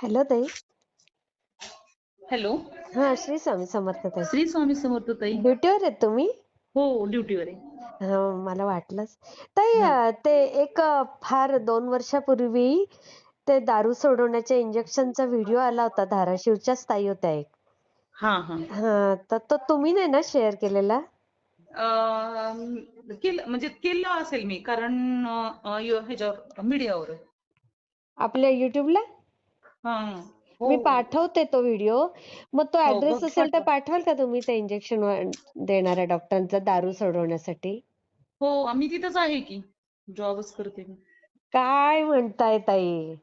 Hello ताई. Hello. हा, श्री स्वामी समर्थ ताई. श्री स्वामी समर्थ ताई. ड्युटीवर आहेत तुम्ही? हो, ड्युटीवर आहे. हा, मला वाटलंच. ताई, हां. ते एक फार 2 वर्षापूर्वी ते दारू सोडवण्याच्या इंजेक्शनचा व्हिडिओ आला होता. धाराशिवच्याच ताई होत्या एक. हां, हां. हा, तर तो तुम्ही नाही ना शेअर केलेला? केलं म्हणजे केलं असेल मी कारण ह्याच्यावर मीडियावर. आपल्या युट्यूबला? हां. हो, मी पाठवते तो व्हिडिओ. मग तो हो. ऍड्रेस बघ असेल तर पाठवा. पाठवाल का तुम्ही, त्या इंजेक्शन देणाऱ्या डॉक्टरांचा दारू सोडवण्यासाठी? हो, मी तिथंच आहे की. जॉबच करते मी. काय म्हणताय ताई?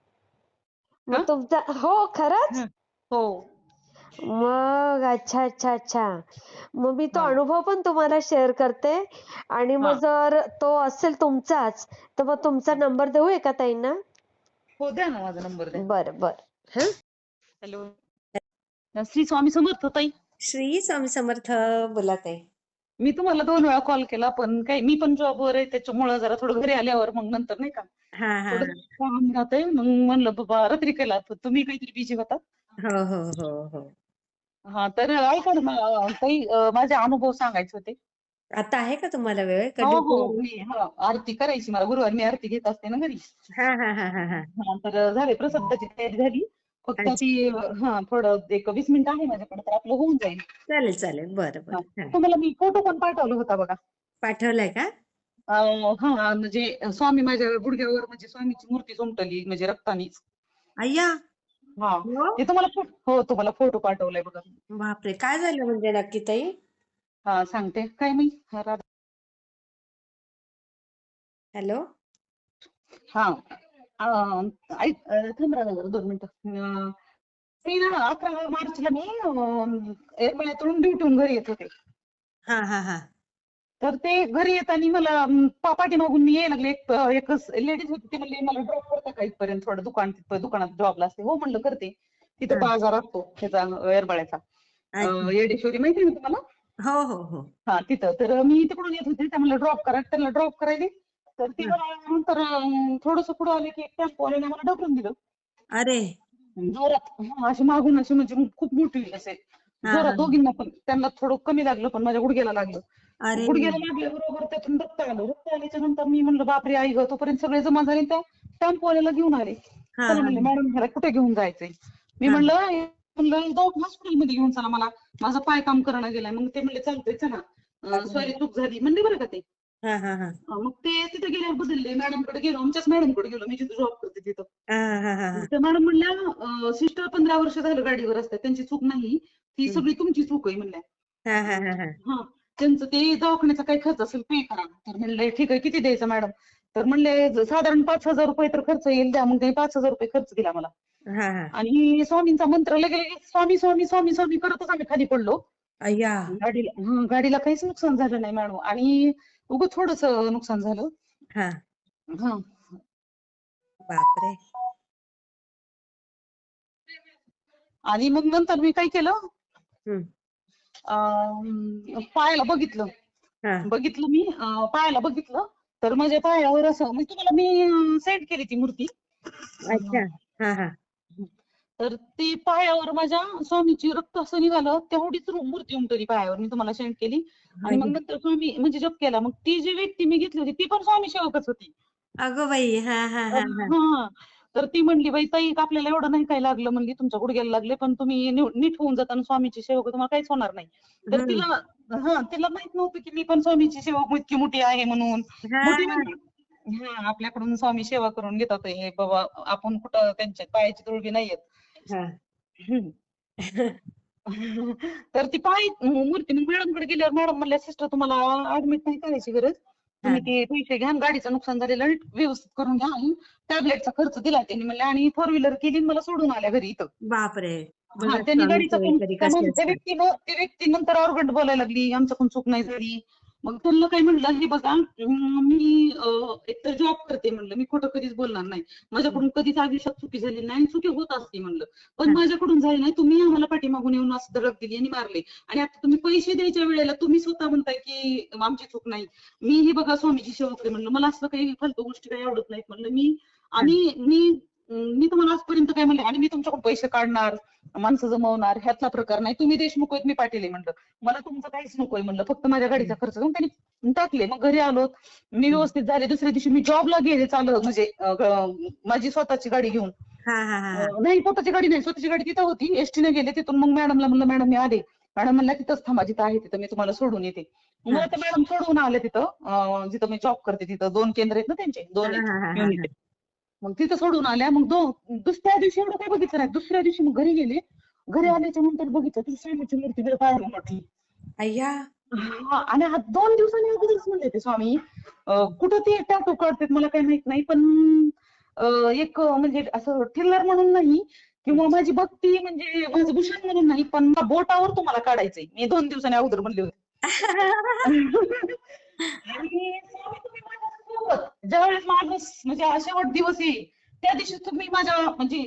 मग हां? तुमचा हो, खरंच? हं. हो. मग अच्छा, अच्छा, अच्छा. मग मी तो हां, अनुभव पण तुम्हाला शेअर करते. आणि मग हां. जर तो असेल तुमचाच, तर मग तुमचा नंबर देऊ एका ताईंना? हो, द्या ना माझा नंबर द्या. बरं, बरं. हं. हॅलो. श्री स्वामी समर्थ ताई. श्री स्वामी समर्थ. बोला ताई. मी तुम्हाला 2 वेळा कॉल केला पण काही मी पण जॉबवर आहे त्याच्यामुळं जरा थोडं घरी आल्यावर मग नंतर नाही का हा, हा, थोडं हा. काम राहतंय मग म्हणलं बाबा रात्री केला तर तुम्ही काहीतरी बिझी होता. हो, हो, हो, हो. हा तर ऐका ना काही माझे अनुभव सांगायचे होते. आता आहे का तुम्हाला वेळ? का हो हो ड्युटीवर? मी आरती करायची मला गुरुवारी मी आरती घेत असते ना घरी. हा, हा, हा, हा, हा. हा तर झाले प्रसादाची तयारी झाली फक्त अच्छा. ती थोडं एक 20 मिनिटं आहे माझ्याकडे तर आपलं होऊन जाईल. चालेल, चालेल. बरं, हा बरं. हा. तुम्हाला मी फोटो पण पाठवला होता बघा. पाठवलाय का? हा म्हणजे स्वामी माझ्या गुडघ्यावर म्हणजे स्वामीची मूर्ती उमटली म्हणजे रक्तानीच. अय्या. हा हो. ते तुम्हाला हो तुम्हाला फोटो पाठवलाय बघा. बापरे, काय झालं म्हणजे नक्की ताई? हा सांगते काय मी हॅलो. हा ऐक थांब जरा 2 मिनिटं. मी ना 11 मार्चला मी येरमाळ्यातून ड्युटीहून घरी येत होते. हा, हा, हा. तर ते घरी येताना मला पाठीमागून मी यायला लागले एक लेडीज होती ती म्हणली मला ड्रॉप करता का इथपर्यंत थोडं दुकानात जॉबला असते हो म्हणलं करते. तिथं हा. बाजार असतो ह्याचा येरमाळ्याचा अच्छा. येडेश्वरी माहिती ना तुम्हाला. हो, हो, हो. हा तिथं तर मी तिकडून येत होते त्या म्हणलं ड्रॉप करा त्यांना ड्रॉप करायले तर ती हा. मला नंतर थोडंसं पुढं आले की एक टेम्पोवाल्याने मला ढकलून दिलं अरे. जोरात. अशी मागून अशी म्हणजे खूप मोठी असे हा, जोरात हा. दोघींना पण त्यांना थोडं कमी लागलं पण माझ्या गुडघ्याला लागलं. अरे. गुडघ्याला लागल्याबरोबर त्यातून रक्त आल्याच्या नंतर मी म्हणलं बापरे आई ग तोपर्यंत सगळे जमा झाले त्या टेम्पोवाल्याला घेऊन आले. हा, चला हा, म्हणले मॅडम ह्याला कुठे घेऊन जायचंय. मी हा. म्हणलं हॉस्पिटलमध्ये घेऊन चला मला माझा पाय काम करणं गेलाय मग ते म्हणले चालतंय चला सॉरी चूक झाली म्हणले बरं का ते. हा, हा, हा. मग ते तिथे गेल्यावर बदलले मॅडमकडे गेलो आमच्याच मॅडमकडे गेलो मी जिथे जॉब करते तिथं. हा, हा, हा, हा. त्या मॅडम म्हणल्या सिस्टर 15 वर्ष झालं गाडीवर असतात त्यांची चूक नाही ती हम्म. सगळी तुमची चूक आहे म्हणल्या. हा, हा, हा, हा. हा त्यांचं ते दवाखान्याचा काही खर्च असेल पे करा तर म्हणले ठीक आहे किती द्यायचं मॅडम. तर म्हणले साधारण 5,000 रुपये तर खर्च येईल द्या मग त्यांनी 5,000 रुपये खर्च दिला मला. हा, हा. आणि स्वामींचा मंत्र लगे स्वामी स्वामी स्वामी स्वामी करतच आम्ही खाली पडलो. अय्या. गाडीला काहीच नुकसान झालं नाही मॅडम आणि उगाच थोडस नुकसान झालं. हा. हा बापरे. आणि मग नंतर मी काय केलं हम्म. पायाला बघितलं हा. बघितलं मी पायाला बघितलं तर माझ्या पायावर असं म्हणजे तुम्हाला मी सेंड केली ती मूर्ती. अच्छा. हा, हा. तर ती पायावर माझ्या स्वामीची रक्त असं निघालं तेवढीच मूर्ती उमटली पायावर मी तुम्हाला सेंड केली. आणि मग अय्या. नंतर स्वामी म्हणजे जप केला मग ती जी व्यक्ती मी घेतली होती ती पण स्वामी सेवकच होती. अगं बाई. हा, हा, हा, हा. हा तर ती म्हणली बाई ताई आपल्याला एवढं नाही काय लागलं म्हणली तुमच्या गुडघ्याला लागले पण तुम्ही नीट होऊन जाताना स्वामीची सेवक तुम्हाला काहीच होणार नाही. तर हम्म. तिला माहित नव्हतं की मी पण स्वामीची सेवक इतकी मोठी आहे म्हणून. हा, मोठी हा. म्हणजे आपल्याकडून स्वामी सेवा करून घेतात हे बाबा आपण कुठं त्यांच्या पायाची धूळ नाही येत. हा. हम्म. तर ती मूर्ती मग मॅडमकडे गेल्यावर मॅडम म्हणल्या सिस्टर तुम्हाला ऍडमिट नाही करायची गरज हा. तुम्ही ते पैसे घ्या गाडीचं नुकसान झालेलं व्यवस्थित करून घ्या आणि टॅबलेटचा खर्च दिला त्यांनी म्हणले आणि 4 व्हीलर केली मला सोडून आल्या घरी इथं. बापरे. हा बघा त्यांनी स्वामी गाडीचा पण सेवेकरी कसे असतात. ती व्यक्ती नंतर ऑर्गंट बोलायला लागली आमचं पण चूक नाही झाली. मग त्यांना काय म्हणलं हे बघा मी एकतर जॉब करते म्हणलं मी खोटं कधीच बोलणार नाही. माझ्याकडून कधीच आयुष्यात चुकी झाली नाही चुकी होत असते म्हणलं पण हा. माझ्याकडून झाली नाही तुम्ही आम्हाला पाठीमागून येऊन असं धडक दिली आणि मारले आणि आता तुम्ही पैसे द्यायच्या वेळेला तुम्ही स्वतः म्हणताय की आमची चूक नाही. मी ही बघा स्वामीची सेवा करते म्हणलं मला असं काही फालतू गोष्टी काही आवडत नाहीत म्हणलं हा. मी तुम्हाला आजपर्यंत काय म्हणले, आणि मी तुमच्याकडून पैसे काढणार, माणसं जमवणार, ह्यातला प्रकार नाही. तुम्ही देशमुख आहेत, मी पाटील आहे म्हणलं. मला तुमचं काहीच नकोय म्हणलं, फक्त माझ्या गाडीचा खर्च देऊन त्यांनी टाकले. मग घरी आलो, मी व्यवस्थित झाले. दुसऱ्या दिवशी मी जॉबला गेले चालत, म्हणजे माझी स्वतःची गाडी घेऊन. हा हा हा नाही, स्वतःची गाडी नाही, स्वतःची गाडी तिथं होती, एसटीने गेले. तिथून मग मॅडमला म्हणलं, मॅडम मी आले. मॅडम म्हणला तिथंच थांबा, जिथं आहे तिथं मी तुम्हाला सोडून येते. मग आता मॅडम सोडून आले तिथं, जिथं मी जॉब करते तिथं 2 केंद्र आहेत ना त्यांचे, 2 युनिट. मग तिथं सोडून आल्या. मग दुसऱ्या दिवशी एवढं काही बघितलं नाही. दुसऱ्या दिवशी मग घरी गेले. घरी आल्याच्या नंतर बघितलं ती स्वामीची मूर्ती जरा पायाला म्हटली. अय्या आणि 2 दिवसांनी अगोदरच म्हणले ते स्वामी, कुठं ते टॅटू काढतात मला काही माहित नाही, पण एक म्हणजे असं थिल्लर म्हणून नाही, किंवा माझी भक्ती म्हणजे माझं भूषण म्हणून नाही, पण बोटावर तुम्हाला काढायचंय. मी 2 दिवसांनी अगोदर म्हणले होते. आणि स्वामी तुम्ही माझ्यासोबत ज्यावेळेस माझं म्हणजे शेवट दिवस येईल त्या दिवशी तुम्ही माझ्या म्हणजे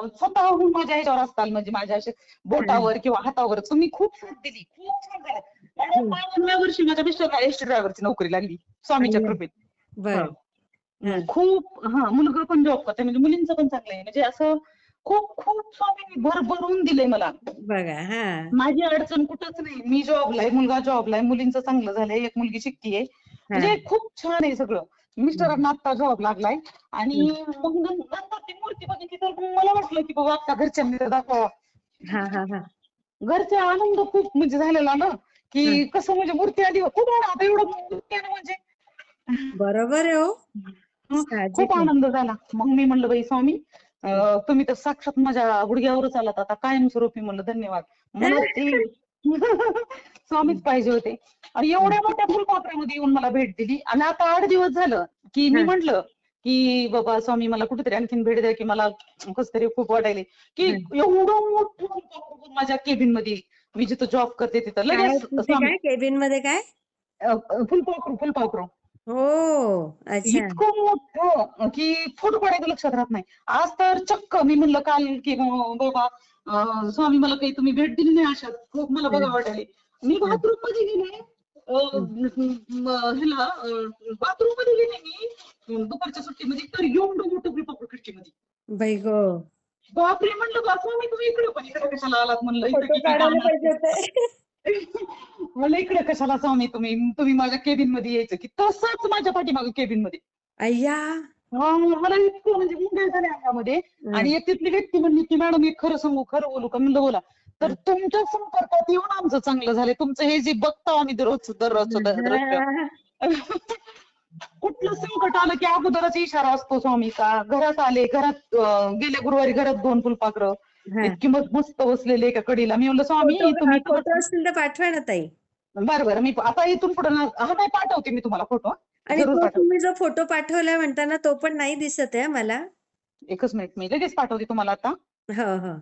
स्वतःहून माझ्या ह्याच्यावर असताल, म्हणजे माझ्या असे बोटावर किंवा हातावर तुम्ही खूप साथ दिली, खूप छान झालं. आणि 52व्या वर्षी माझ्या मिस्टरला एसटी ड्रायव्हरची नोकरी लागली स्वामीच्या कृपेत. बर खूप मुलगा पण जॉब करते, म्हणजे मुलींचं पण चांगलं आहे. म्हणजे असं खूप खूप स्वामींनी भरभरून दिलंय मला. बघा. हा माझी अडचण कुठंच नाही. मी जॉबला आहे, मुलगा जॉबला आहे, मुलींचं चांगलं झालंय, एक मुलगी शिकतीये. म्हणजे खूप छान आहे सगळं. मिस्टरांना आता जॉब लागलाय. आणि मग नंतर ती मूर्ती बघितली तर मला वाटलं की बाबा आता घरच्यांनी तर दाखवा. हा हा हा घरचा आनंद खूप म्हणजे झालेला ना, की कसं म्हणजे मूर्ती आली खूप आता एवढं मूर्ती आहे ना म्हणजे बरोबर आहे हो. खूप साहजिक आहे. आनंद झाला. मग मी म्हणलं बाई स्वामी, तुम्ही तर साक्षात माझ्या गुडघ्यावरच आलात, आता कायमस्वरूपी म्हणलं धन्यवाद. मला ते स्वामीच पाहिजे होते. आणि एवढ्या मोठ्या फुलपाखरामध्ये येऊन मला भेट दिली. आणि आता 8 दिवस झालं की मी म्हंटल की बाबा स्वामी मला कुठेतरी आणखीन भेट द्या, की मला कसं तरी खूप वाटायले की एवढं मोठं फुलपाखरू माझ्या केबिन मध्ये, मी जिथं जॉब करते तिथं काय लगेच तिथे काय केबिन मध्ये काय? फुलपाखरू हो अच्छा. इतकं मोठं की फोटो काढायचं लक्षात राहत नाही. आज तर चक्क मी म्हणलं काल की बाबा स्वामी मला काही तुम्ही भेट दिली नाही, अशा खूप मला बघा वाटायले. मी बाथरूम मध्ये गेले, ह्याला बाथरूम मध्ये गेले मी दुपारच्या सुट्टीमध्ये, तर एवढं मोठं फुलपाखरू खिडकीमध्ये. बाई गो. बापरे म्हणलं बा स्वामी तुम्ही इकडे पण इकडे कशाला आलात म्हणलं, इकडे फोटो किती काढायला छान पाहिजे असतं. होते. म्हणलं इकडे कशाला स्वामी, तुम्ही माझ्या केबिन मध्ये यायचं की तसंच माझ्या पाठीमागे केबिन मध्ये. अय्या मला इतकं म्हणजे मुंग्या झाल्या अंगामध्ये. आणि एक तिथली व्यक्ती म्हणली की मॅडम एक खरं सांगू, खरं बोलू का? म्हणलं बोला. तर तुमच्या संपर्कात येऊन आमचं चांगलं झालंय, तुमचं हे जे बघतो आम्ही दररोजचं कुठलं संकट आलं की अगोदरच इशारा असतो स्वामी का. घरात आले, घरात गेल्या गुरुवारी घरात 2 फुलपाखरं इतकी मस्त बसलेले एका कडीला. मी म्हणलं स्वामी तुम्ही फोटो असतील तर पाठवा ना ताई. बरं मी आता इथून पुढे नाही पाठवते मी तुम्हाला फोटो, आणि जरूर तो पाठवते. तुम्ही जो फोटो पाठवलाय म्हणताना तो पण नाही दिसत आहे मला. एकच मिनिट, मी लगेच पाठवते तुम्हाला आता. हो हो.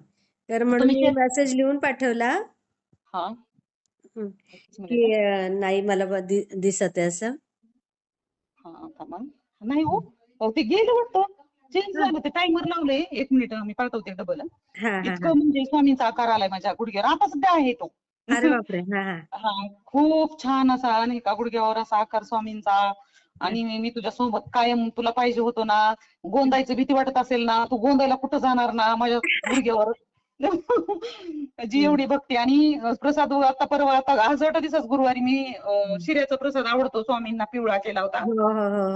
तर म्हणून मी मेसेज लिहून पाठवला हा की नाही मला दिसत आहे असं. नाही हो ते गेलं वाटतं, चेंज झालं, ते टायमर लावलंय. 1 मिनिट मी पाठवते डबल. इतकं म्हणजे स्वामींचा आकार आलाय माझ्या गुडघ्यावर, आता सध्या आहे तो. अरे बापरे. हा हा खूप छान असा आणि एका गुडघ्यावर असा आकार स्वामींचा. आणि मी तुझ्या सोबत कायम, तुला पाहिजे होतो ना, गोंदायचं भीती वाटत असेल ना, तू गोंदायला कुठं जाणार ना, माझ्या गुडघ्यावर. जी एवढी भक्ती. आणि प्रसाद आता परवा, आता आज 8 दिवसाच गुरुवारी मी शिऱ्याचा प्रसाद आवडतो स्वामींना, पिवळा केला होता.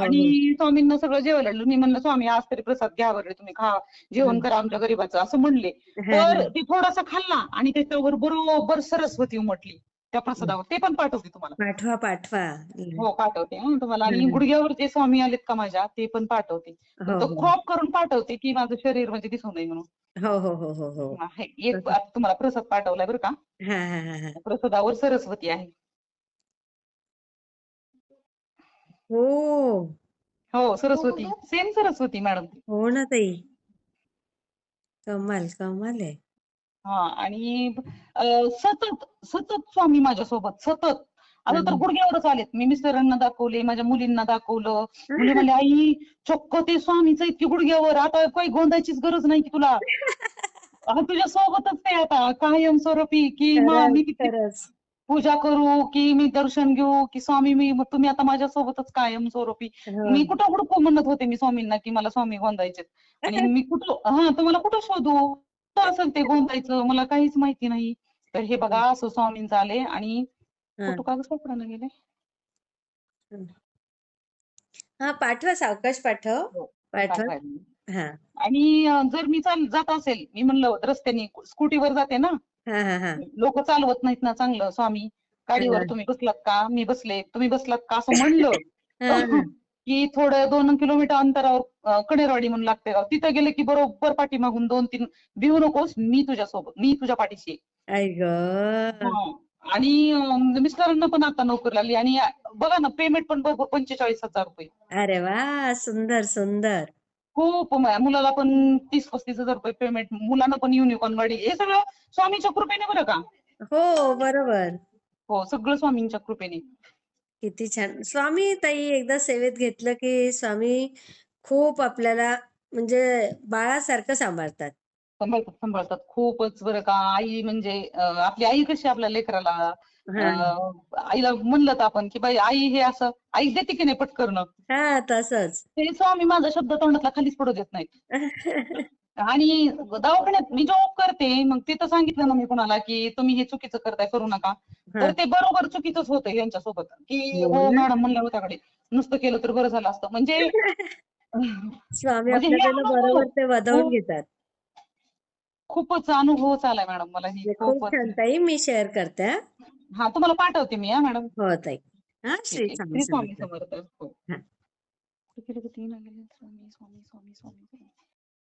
आणि स्वामींना सगळं जेवायला लागलं. मी म्हणलं स्वामी आज तरी प्रसाद घ्या बरं, तुम्ही खा, जेवण करा आमच्या गरीबाचं असं म्हणले. तर ते थोडासा खाल्ला आणि त्याच्यावर बरोबर सरस्वती उमटली त्या प्रसादावर. ते पण पाठवते तुम्हाला. पाठवा पाठवा. हो पाठवते तुम्हाला. आणि गुडघ्यावर जे स्वामी आलेत का माझ्या, ते पण पाठवते. तो क्रॉप करून पाठवते की माझं शरीर म्हणजे दिसू नये म्हणून. हो हो हो हो हो. एक तुम्हाला प्रसाद पाठवलाय बरं का. प्रसादावर सरस्वती आहे. हो सरस्वती, सेम सरस्वती मॅडम. हो ना ताई. कमाल कमाल आहे. आणि सतत सतत स्वामी माझ्यासोबत सतत. आता तर गुडघ्यावरच आलेत. मी मिस्टरांना दाखवले, माझ्या मुलींना दाखवलं. मुली म्हणले आई चक्क ते स्वामीचं इतकी गुडघ्यावर, आता काही गोंदायचीच गरज नाही की तुला, आता तुझ्या सोबतच ते आता कायम स्वरूपी की मी किती पूजा करू की मी दर्शन घेऊ की स्वामी मग तुम्ही आता माझ्यासोबतच कायम स्वरूपी. हो. मी कुठं कुठं म्हणत होते मी स्वामींना की मला स्वामी गोंदायचे आणि मी कुठं तुम्हाला कुठं शोधू कुठं असेल ते गोंदायचं मला काहीच माहिती नाही. तर हे बघा असं स्वामींचं आले आणि हा फोटो कागद सापडायला गेले. हा पाठवा, सावकाश पाठव. हो, पाठवा. पाठवायला. हा आणि जर मी जात असेल मी म्हणलं रस्त्याने स्कूटीवर जाते ना हा हा हा लोक चालवत नाहीत ना चांगलं स्वामी गाडीवर हा तुम्ही बसलात का मी बसले तुम्ही बसलात का असं म्हणलं हा की थोडं 2 किलोमीटर अंतरावर कणेरवाडी म्हणून लागते गाव तिथं गेले की बरोबर पाठीमागून 2-3 भिवू नकोस मी तुझ्यासोबत मी तुझ्या पाठीशी आहे. आई ग. हा. आणि मिस्टरांना पण आता नोकरी लागली आणि बघा ना पेमेंट पण 45,000 रुपये. अरे वा, सुंदर सुंदर. खूप मुलाला पण 30-35 हजार रुपये पेमेंट मुलांना पण युनिकॉर्न गाडी हे सगळं स्वामीच्या कृपेने बरं का. हो बरोबर. हो सगळं स्वामींच्या कृपेने. किती छान. स्वामी ताई एकदा सेवेत घेतलं की स्वामी खूप आपल्याला म्हणजे बाळासारखं सांभाळतात. सांभाळतात खूपच बरं का. आई म्हणजे आपली आई कशी आपल्या लेकराला हा आईला म्हणलं तर आपण की बाई आई हे असं आई देते की नाही पटकन हा तसंच. ते स्वामी माझा शब्द तोंडातला खालीच पडू देत नाहीत. आणि दवाखान्यात मी जॉब करते मग तिथं सांगितलं ना मी कोणाला की तुम्ही हे चुकीचं करताय करू नका हा तर ते बरोबर चुकीचंच होतंय यांच्यासोबत की हो हो ना. मॅडम म्हणल्या होत्याकडे नुसतं केलं तर बरं झालं असतं म्हणजे स्वामी म्हणजे हे आपल्याला अनुभव बरोबर ते वधवून खूप घेतात. खूपच अनुभवच आलाय मॅडम मला ही ते खूप खूपच. छान ताई, मी शेअर करते हा. हा तुम्हाला पाठवते मी मॅडम. हो ताई. हा, ठीक श्री आहे स्वामी श्री स्वामी समर्थ. समर्थ. हो. हा. किती गेले? 3 गेले. स्वामी स्वामी स्वामी स्वामी स्वामी.